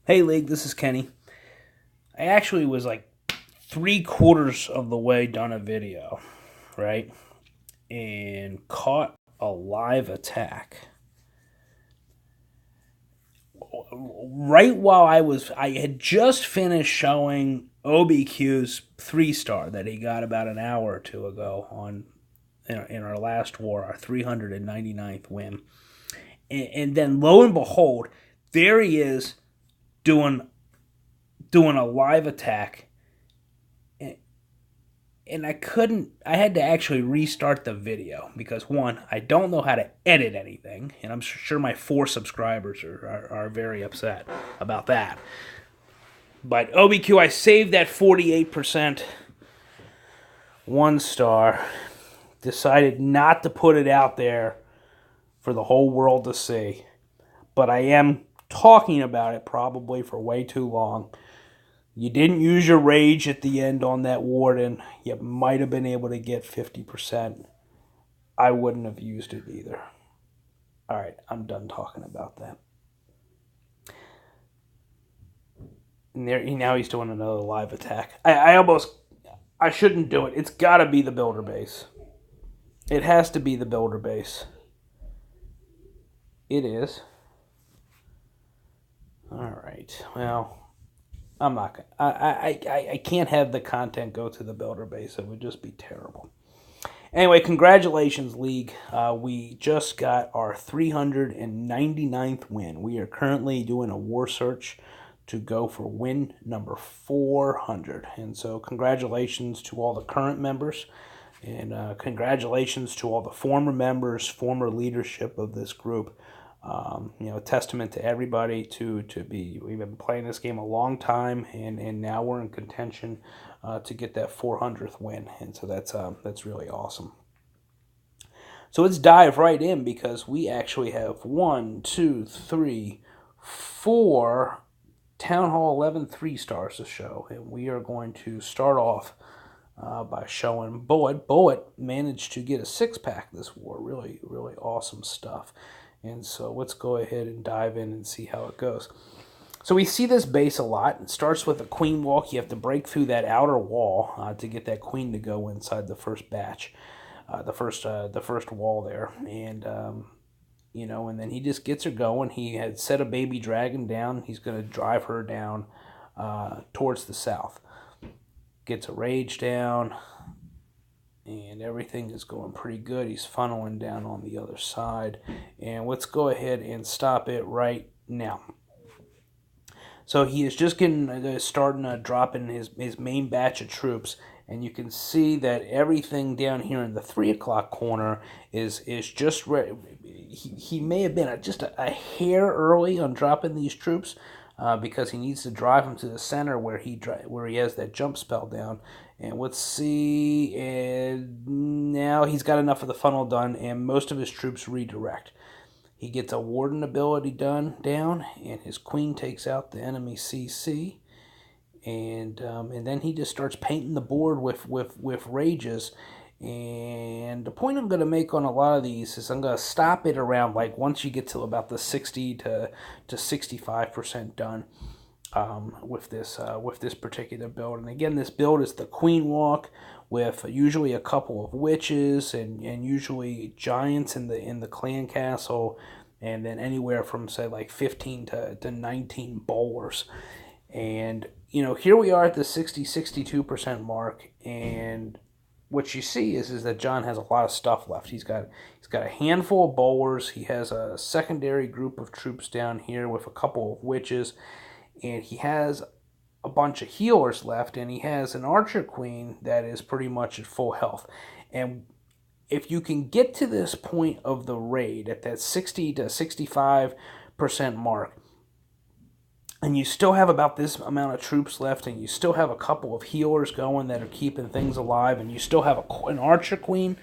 Hey League, this is Kenny. I actually was like 3/4 of the way done a video, right? And caught a live attack. Right while I had just finished showing OBQ's 3-star that he got about an hour or two ago in our last war, our 399th win. And then lo and behold, there he is doing a live attack, and I had to actually restart the video because, one, I don't know how to edit anything, and I'm sure my 4 subscribers are very upset about that. But OBQ, I saved that 48% 1-star, decided not to put it out there for the whole world to see, but I am talking about it probably for way too long. You didn't use your rage at the end on that warden. You might have been able to get 50%. I wouldn't have used it either. All right, I'm done talking about that. And now he's doing another live attack. I shouldn't do it. It's got to be the builder base. It has to be the builder base. It is. All right. Well, I'm not gonna. I can't have the content go to the builder base. It would just be terrible. Anyway, congratulations, League. We just got our 399th win. We are currently doing a war search to go for win number 400. And so congratulations to all the current members. And congratulations to all the former members, former leadership of this group. Testament to everybody we've been playing this game a long time, and now we're in contention to get that 400th win, and so that's really awesome. So let's dive right in because we actually have 1, 2, 3, 4 Town Hall 11 3-stars to show, and we are going to start off by showing Bullet. Bullet managed to get a 6-pack this war. Really, really awesome stuff. And so let's go ahead and dive in and see how it goes. So we see this base a lot. It starts with a queen walk. You have to break through that outer wall to get that queen to go inside the first batch, the first wall there. And and then he just gets her going. He had set a baby dragon down. He's going to drive her down towards the south. Gets a rage down. And everything is going pretty good. He's funneling down on the other side. And let's go ahead and stop it right now. So he is just starting dropping his main batch of troops. And you can see that everything down here in the 3 o'clock corner is just ready. He may have been just a hair early on dropping these troops. Because he needs to drive him to the center where he has that jump spell down. And let's see, and now he's got enough of the funnel done, and most of his troops redirect. He gets a Warden ability down, and his queen takes out the enemy CC. And then he just starts painting the board with rages. And the point I'm going to make on a lot of these is I'm going to stop it around like once you get to about the 60 to 65% done with this particular build. And again, this build is the queen walk with usually a couple of witches and usually giants in the clan castle, and then anywhere from say like 15 to 19 bowlers. And here we are at the 62% mark, and what you see is that John has a lot of stuff left. He's got a handful of bowlers. He has a secondary group of troops down here with a couple of witches, and he has a bunch of healers left, and he has an archer queen that is pretty much at full health. And if you can get to this point of the raid at that 60 to 65% mark, and you still have about this amount of troops left, and you still have a couple of healers going that are keeping things alive, and you still have an archer queen,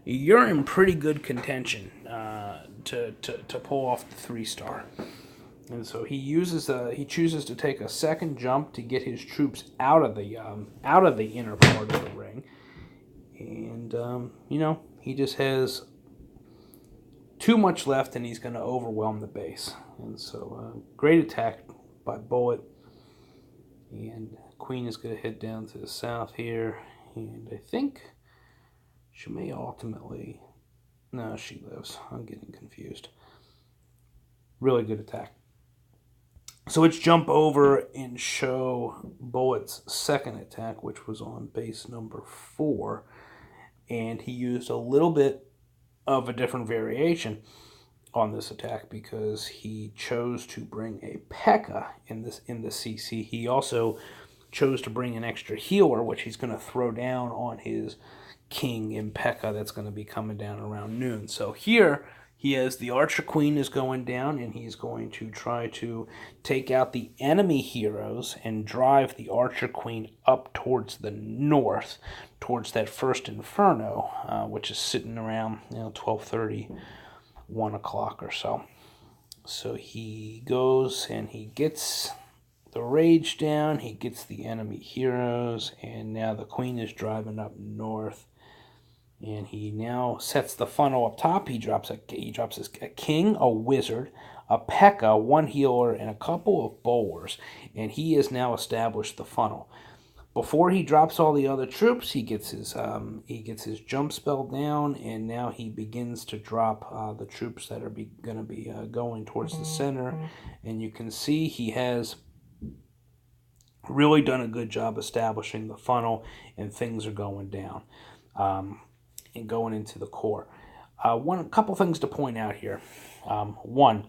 you're in pretty good contention to pull off the 3-star. And so he chooses to take a second jump to get his troops out of the inner part of the ring, and he just has too much left, and he's going to overwhelm the base. And so great attack by Bullet. And queen is going to head down to the south here. And I think she may ultimately... No, she lives. I'm getting confused. Really good attack. So let's jump over and show Bullet's second attack, which was on base number 4. And he used a little bit of a different variation on this attack because he chose to bring a P.E.K.K.A. in the CC. He also chose to bring an extra healer, which he's going to throw down on his king in P.E.K.K.A. that's going to be coming down around noon. So here he has the Archer Queen is going down, and he's going to try to take out the enemy heroes and drive the Archer Queen up towards the north, towards that first Inferno, which is sitting around 12:30, 1 o'clock or so. So he goes and he gets the rage down, he gets the enemy heroes, and now the queen is driving up north. And he now sets the funnel up top. He drops a king, a wizard, a P.E.K.K.A., 1 healer, and a couple of bowlers. And he has now established the funnel. Before he drops all the other troops, he gets his jump spell down, and now he begins to drop the troops that are going to be going towards the center. And you can see he has really done a good job establishing the funnel, and things are going down. And going into the core. A couple things to point out here. One,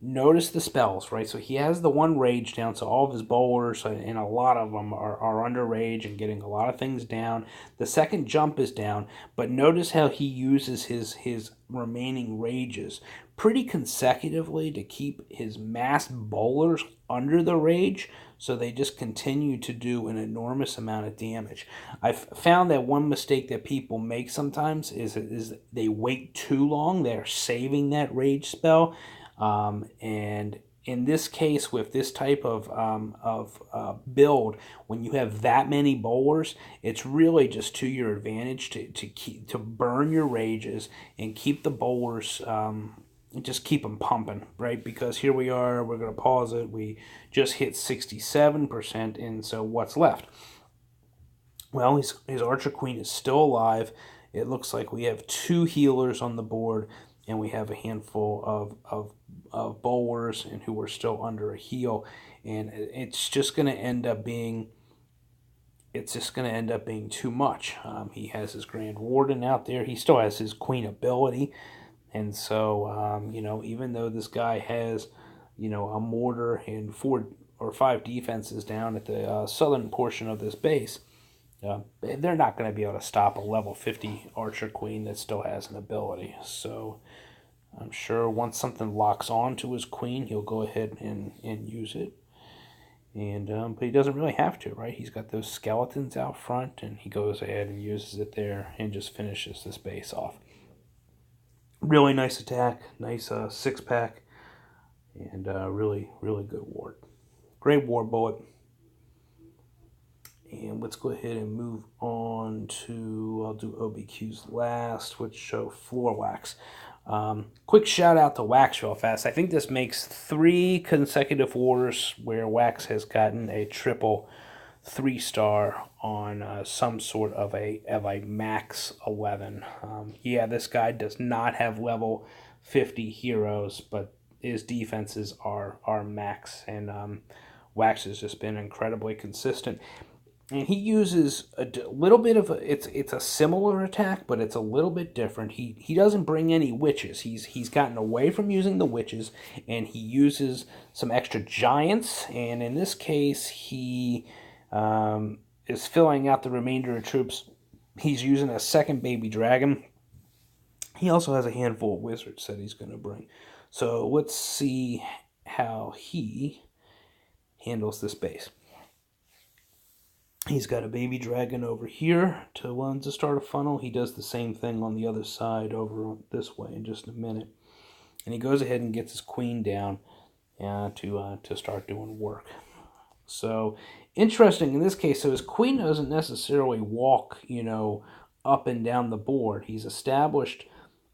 notice the spells, right? So he has the 1 rage down, so all of his bowlers, and a lot of them are under rage and getting a lot of things down. The second jump is down, but notice how he uses his remaining rages pretty consecutively to keep his massed bowlers under the rage, so they just continue to do an enormous amount of damage. I've found that one mistake that people make sometimes is they wait too long. They're saving that rage spell, and in this case, with this type of build, when you have that many bowlers, it's really just to your advantage to burn your rages and keep the bowlers. Just keep them pumping, right? Because here we are, we're going to pause it. We just hit 67%, and so what's left? Well, his Archer Queen is still alive. It looks like we have 2 healers on the board, and we have a handful of bowlers and who are still under a heal, and it's just going to end up being too much. He has his Grand Warden out there. He still has his Queen ability. And so, even though this guy has, a mortar and 4 or 5 defenses down at the southern portion of this base, they're not going to be able to stop a level 50 Archer Queen that still has an ability. So I'm sure once something locks on to his queen, he'll go ahead and use it. And but he doesn't really have to, right? He's got those skeletons out front, and he goes ahead and uses it there and just finishes this base off. Really nice attack, nice 6-pack, and really, really good ward. Great war Bullet. And let's go ahead and move on to, I'll do OBQs last, which show Floor Wax. Quick shout out to Wax real fast. I think this makes 3 consecutive wars where Wax has gotten a triple 3-star on some sort of a max 11. Yeah, this guy does not have level 50 heroes, but his defenses are max, and Wax has just been incredibly consistent. And he uses a little bit of it's a similar attack, but it's a little bit different. He doesn't bring any witches. He's gotten away from using the witches, and he uses some extra giants. And in this case, he is filling out the remainder of troops. He's using a second baby dragon. He also has a handful of wizards that he's going to bring. So let's see how he handles this base. He's got a baby dragon over here to start a funnel. He does the same thing on the other side over this way in just a minute. And he goes ahead and gets his queen down to start doing work. So interesting in this case, so his queen doesn't necessarily walk, up and down the board. He's established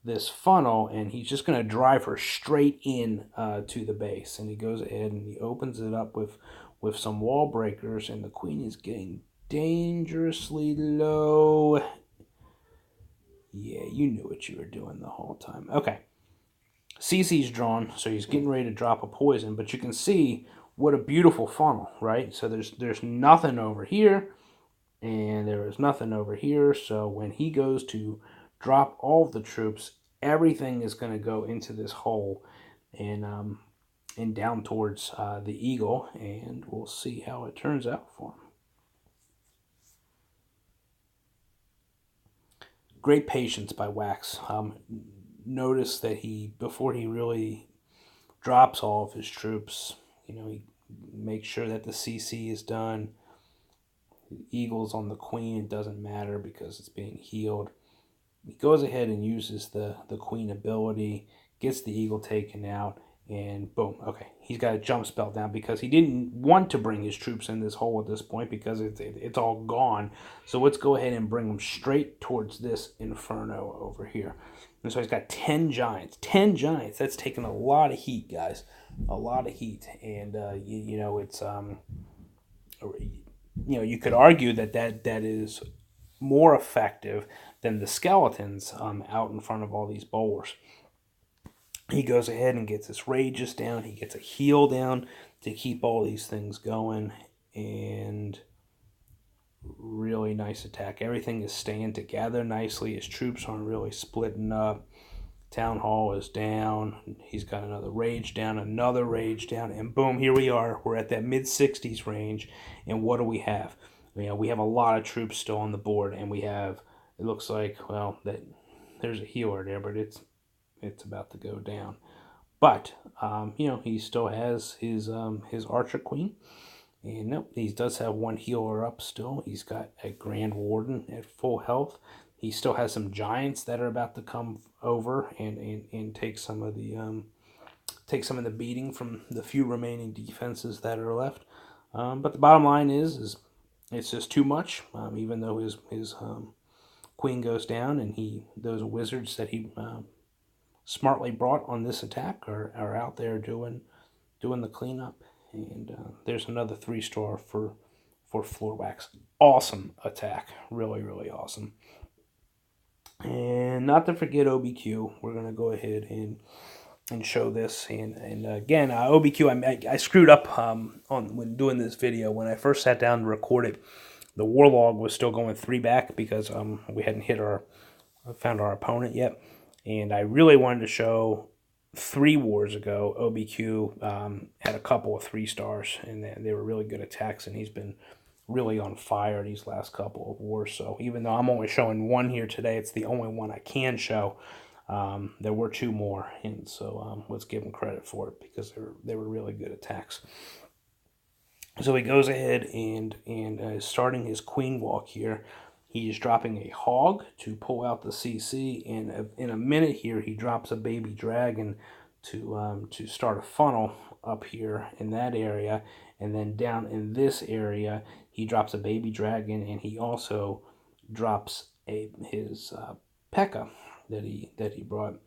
this funnel, and he's just going to drive her straight in to the base. And he goes ahead and he opens it up with some wall breakers, and the queen is getting dangerously low. Yeah, you knew what you were doing the whole time. Okay. CC's drawn, so he's getting ready to drop a poison, but you can see what a beautiful funnel, right? So there's nothing over here, and there is nothing over here. So when he goes to drop all of the troops, everything is going to go into this hole and down towards the eagle, and we'll see how it turns out for him. Great patience by Wax. Notice that before he really drops all of his troops, he makes sure that the CC is done. The eagle's on the queen. It doesn't matter because it's being healed. He goes ahead and uses the queen ability, gets the eagle taken out, and boom. Okay, he's got a jump spell down because he didn't want to bring his troops in this hole at this point because it's all gone. So let's go ahead and bring them straight towards this inferno over here. And so he's got 10 giants. 10 giants. That's taking a lot of heat, guys. A lot of heat. And, it's, you could argue that is more effective than the skeletons out in front of all these bowlers. He goes ahead and gets his rages down. He gets a heal down to keep all these things going. And really nice attack. Everything is staying together nicely. His troops aren't really splitting up. Town Hall is down. He's got another rage down, and boom, here we are. We're at that mid-60s range, and what do we have? We have a lot of troops still on the board, and it looks like, that there's a healer there, but it's about to go down. But, he still has his Archer Queen. And nope, he does have one healer up still. He's got a Grand Warden at full health. He still has some giants that are about to come over and take some of the beating from the few remaining defenses that are left. But the bottom line is it's just too much. Even though his queen goes down, and those wizards that he smartly brought on this attack are out there doing the cleanup. And there's another 3-star for Floor Wax. Awesome attack. Really, really awesome. And not to forget OBQ. We're going to go ahead and show this. And again, OBQ, I screwed up when doing this video. When I first sat down to record it, the Warlog was still going 3 back because we hadn't found our opponent yet. And I really wanted to show 3 wars ago, OBQ had a couple of 3-stars, and they were really good attacks, and he's been really on fire these last couple of wars. So even though I'm only showing 1 here today, it's the only one I can show. There were 2 more, and so let's give him credit for it because they were really good attacks. So he goes ahead and is starting his queen walk here. He is dropping a hog to pull out the CC, and in a minute here, he drops a baby dragon to start a funnel up here in that area, and then down in this area, he drops a baby dragon, and he also drops his P.E.K.K.A. that he brought,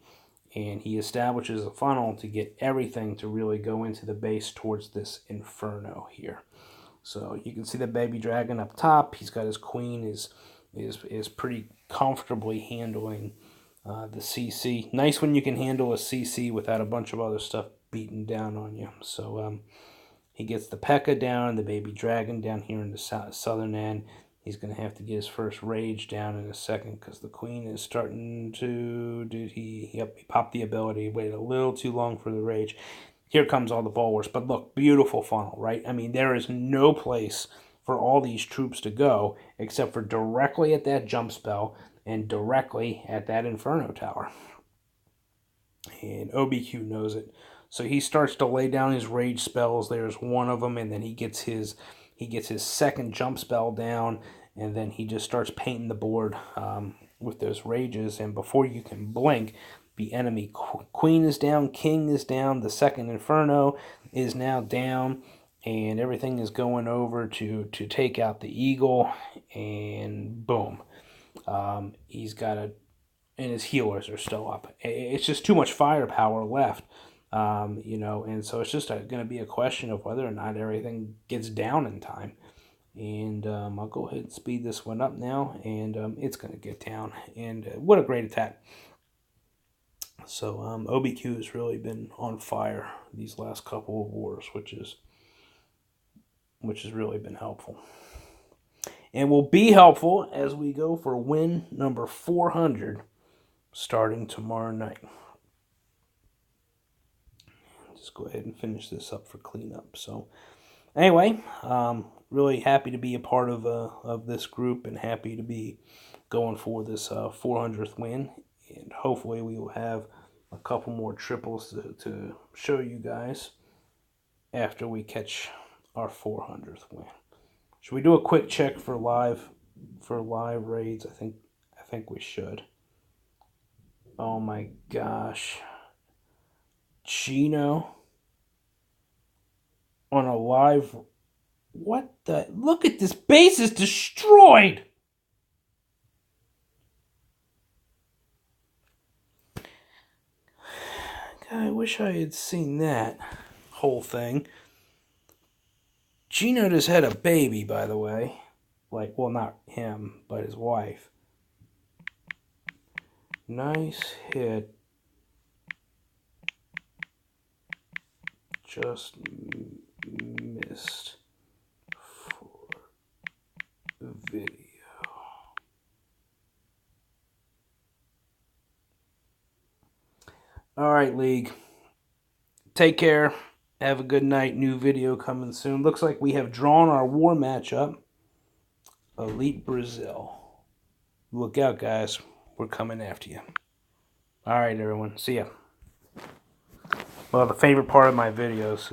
and he establishes a funnel to get everything to really go into the base towards this inferno here. So you can see the baby dragon up top. He's got his queen is pretty comfortably handling the CC. Nice when you can handle a CC without a bunch of other stuff beating down on you. So he gets the P.E.K.K.A. down, the baby dragon down here in the southern end. He's going to have to get his first rage down in a second because the queen is starting to... he popped the ability, waited a little too long for the rage. Here comes all the bulwarks. But look, beautiful funnel, right? I mean, there is no place for all these troops to go except for directly at that jump spell and directly at that Inferno Tower. And OBQ knows it. So he starts to lay down his rage spells. There's one of them, and then he gets his second jump spell down, and then he just starts painting the board with those rages. And before you can blink, the enemy queen is down, king is down, the second Inferno is now down, and everything is going over to take out the eagle, and boom. He's got and his healers are still up. It's just too much firepower left, and so it's just going to be a question of whether or not everything gets down in time. And I'll go ahead and speed this one up now, and it's going to get down. And what a great attack. So OBQ has really been on fire these last couple of wars, which has really been helpful. And will be helpful as we go for win number 400 starting tomorrow night. Just go ahead and finish this up for cleanup. So anyway, really happy to be a part of this group and happy to be going for this 400th win. And hopefully we will have a couple more triples to show you guys after we catch our 400th win. Should we do a quick check for live raids? I think we should. Oh my gosh. Gino on a live. What the? Look at this. Base is destroyed. I wish I had seen that whole thing. Gino just had a baby, by the way. Like, well, not him, but his wife. Nice hit. Just missed for the video. All right, League. Take care. Have a good night. New video coming soon. Looks like we have drawn our war matchup. Elite Brazil. Look out, guys. We're coming after you. All right, everyone. See ya. Well, the favorite part of my videos is